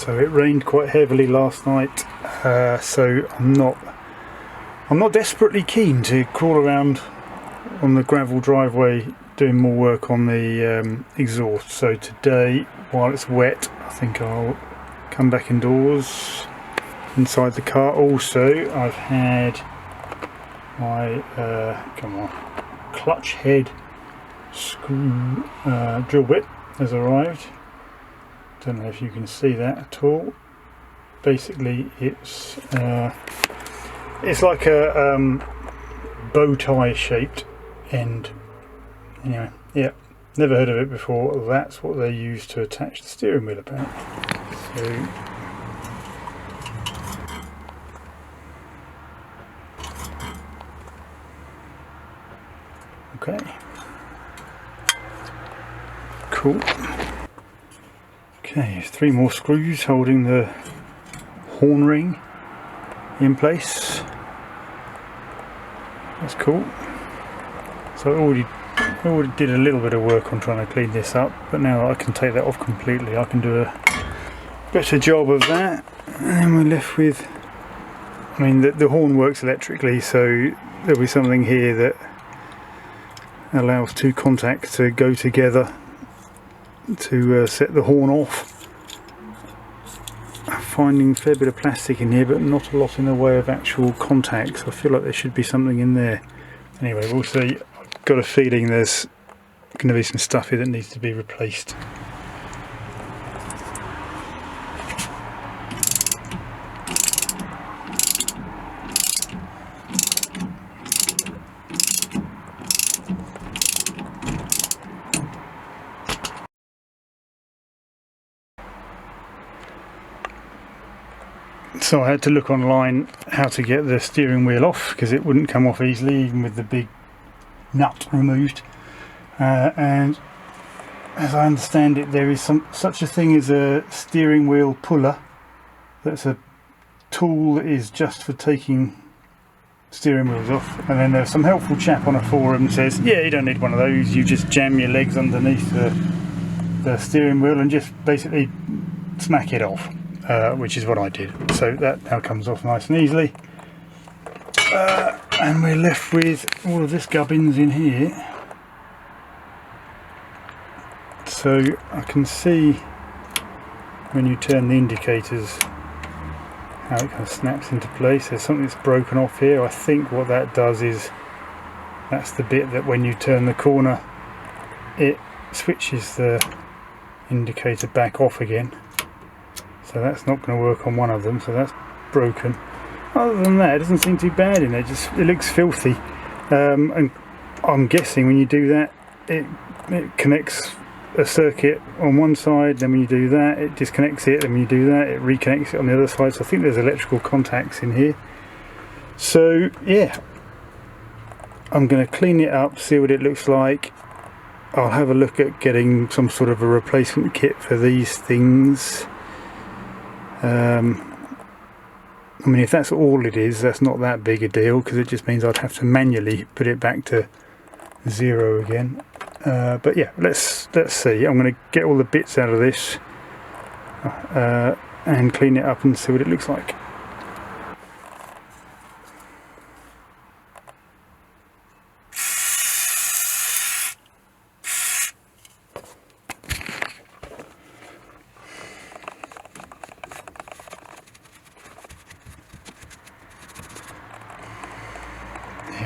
So it rained quite heavily last night, so I'm not desperately keen to crawl around on the gravel driveway doing more work on the exhaust. So today, while it's wet, I think I'll come back indoors inside the car. Also, I've had my clutch head screw drill bit has arrived. Don't know if you can see that at all. Basically, it's like a bow tie shaped end. Anyway, yeah, never heard of it before. That's what they use to attach the steering wheel apparently. So okay, cool. Okay, 3 more screws holding the horn ring in place. That's cool. So I already did a little bit of work on trying to clean this up, but now I can take that off completely. I can do a better job of that. And then we're left with, I mean, the horn works electrically, so there'll be something here that allows 2 contacts to go together to set the horn off. I'm finding a fair bit of plastic in here, but not a lot in the way of actual contacts. I feel like there should be something in there. Anyway, we'll see. I've got a feeling there's going to be some stuff here that needs to be replaced. So I had to look online how to get the steering wheel off, because it wouldn't come off easily even with the big nut removed. And as I understand it, there is such a thing as a steering wheel puller. That's a tool that is just for taking steering wheels off. And then there's some helpful chap on a forum that says, yeah, you don't need one of those, you just jam your legs underneath the steering wheel and just basically smack it off. Which is what I did. So that now comes off nice and easily. And we're left with all of this gubbins in here. So I can see when you turn the indicators how it kind of snaps into place. There's something that's broken off here. I think what that does is that's the bit that when you turn the corner it switches the indicator back off again. So that's not going to work on one of them, so that's broken. Other than that, it doesn't seem too bad in there, it looks filthy. And I'm guessing when you do that, it connects a circuit on one side, then when you do that, it disconnects it, then when you do that, it reconnects it on the other side. So I think there's electrical contacts in here. So yeah, I'm going to clean it up, see what it looks like. I'll have a look at getting some sort of a replacement kit for these things. I mean, if that's all it is, that's not that big a deal, because it just means I'd have to manually put it back to 0 again. But yeah, let's see. I'm going to get all the bits out of this and clean it up and see what it looks like.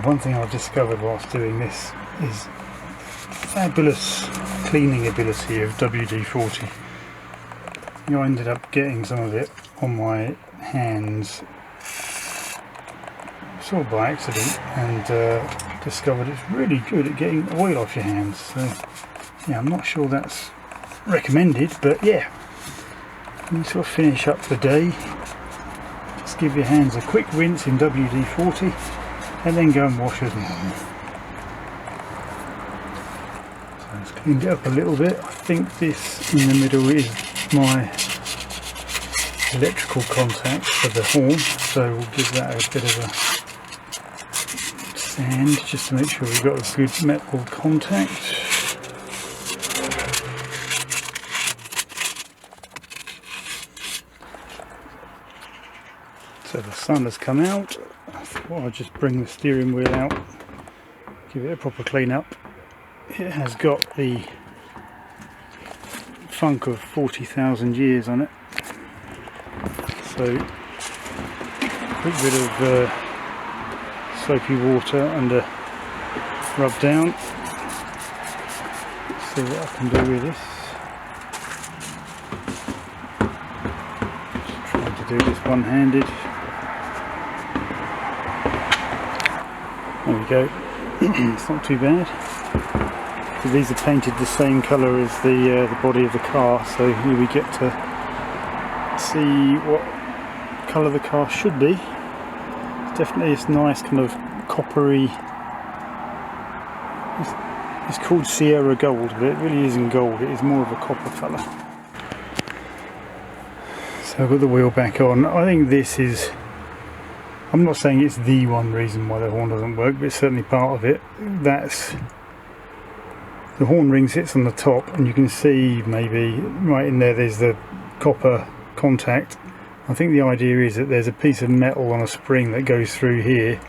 One thing I've discovered whilst doing this is fabulous cleaning ability of WD-40. I ended up getting some of it on my hands sort of by accident, and discovered it's really good at getting oil off your hands. So yeah, I'm not sure that's recommended, but yeah, when you sort of finish up the day, just give your hands a quick rinse in WD-40 and then go and wash as normal. So it's cleaned it up a little bit. I think this in the middle is my electrical contact for the horn, so we'll give that a bit of a sand just to make sure we've got a good metal contact. So the sun has come out. I thought I'd just bring the steering wheel out, give it a proper clean up. It has got the funk of 40,000 years on it. So quick bit of soapy water and a rub down. See what I can do with this. Just trying to do this one-handed. There we go. It's not too bad. So these are painted the same colour as the body of the car, so here we get to see what colour the car should be. It's definitely this nice kind of coppery. It's called Sierra Gold, but it really isn't gold. It is more of a copper colour. So I've got the wheel back on. I think this is. I'm not saying it's the one reason why the horn doesn't work, but it's certainly part of it. That's the horn ring sits on the top, and you can see maybe right in there there's the copper contact. I think the idea is that there's a piece of metal on a spring that goes through here,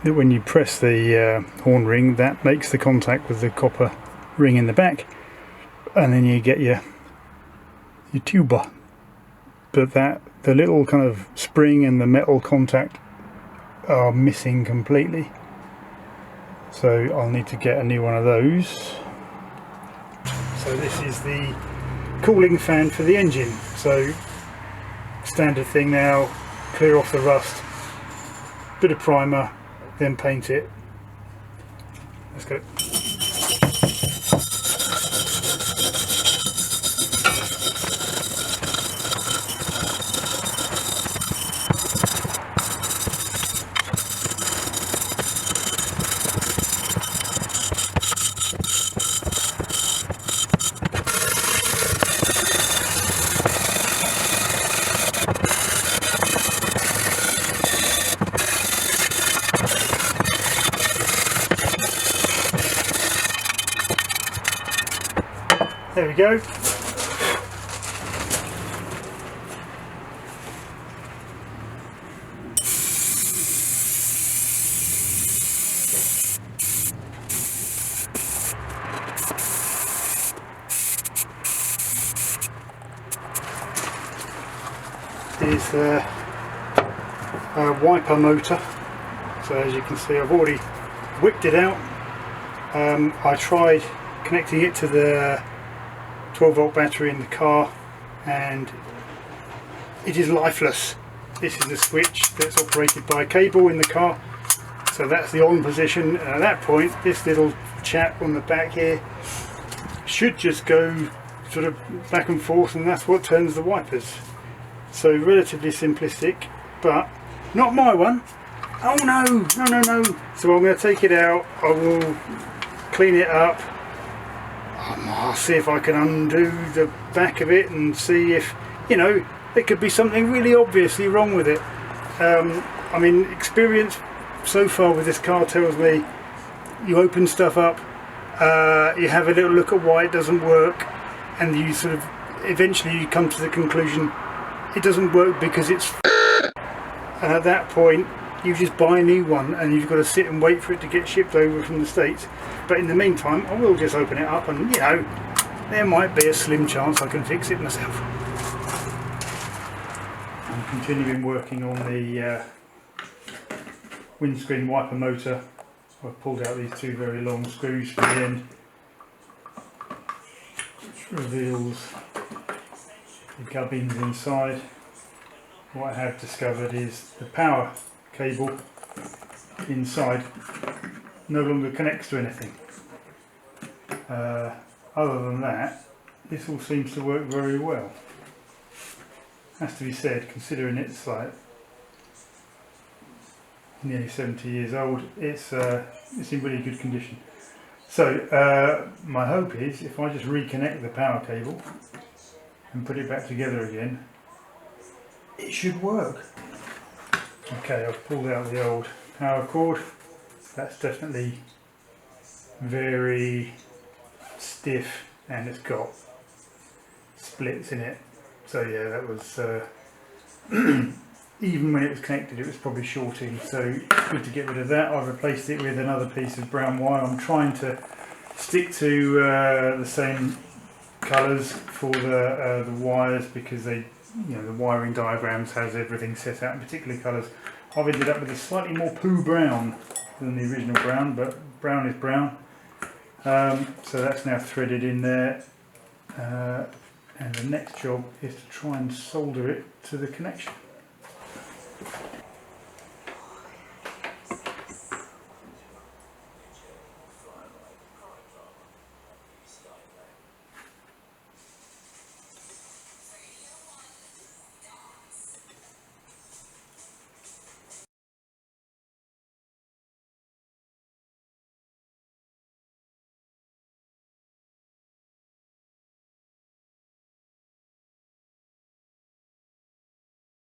that when you press the horn ring, that makes the contact with the copper ring in the back, and then you get your tuba. But the little kind of spring and the metal contact are missing completely, so I'll need to get a new one of those. So this is the cooling fan for the engine. So standard thing now, clear off the rust, bit of primer, then paint it. Let's go. There we go. Is the wiper motor. So as you can see, I've already whipped it out. I tried connecting it to the 12-volt battery in the car, and it is lifeless. This is the switch that's operated by a cable in the car, so that's the on position, and at that point this little chap on the back here should just go sort of back and forth, and that's what turns the wipers. So relatively simplistic, but not my one. Oh no. So I'm going to take it out, I will clean it up. I'll see if I can undo the back of it and see if, you know, there could be something really obviously wrong with it. I mean, experience so far with this car tells me you open stuff up, you have a little look at why it doesn't work, and you sort of eventually you come to the conclusion it doesn't work because it's and at that point you just buy a new one and you've got to sit and wait for it to get shipped over from the States. But in the meantime I will just open it up, and you know, there might be a slim chance I can fix it myself. I'm continuing working on the windscreen wiper motor. I've pulled out these two very long screws for the end, which reveals the gubbins inside. What I have discovered is the power cable inside no longer connects to anything. Other than that, this all seems to work very well. Has to be said, considering it's like nearly 70 years old, it's in really good condition. So my hope is if I just reconnect the power cable and put it back together again, it should work. Okay, I've pulled out the old power cord. That's definitely very stiff and it's got splits in it. So yeah, that was even when it was connected it was probably shorting, so it's good to get rid of that. I've replaced it with another piece of brown wire. I'm trying to stick to the same colours for the wires, because they, the wiring diagrams has everything set out in particular colours. I've ended up with a slightly more poo brown than the original brown, but brown is brown. So that's now threaded in there, and the next job is to try and solder it to the connection.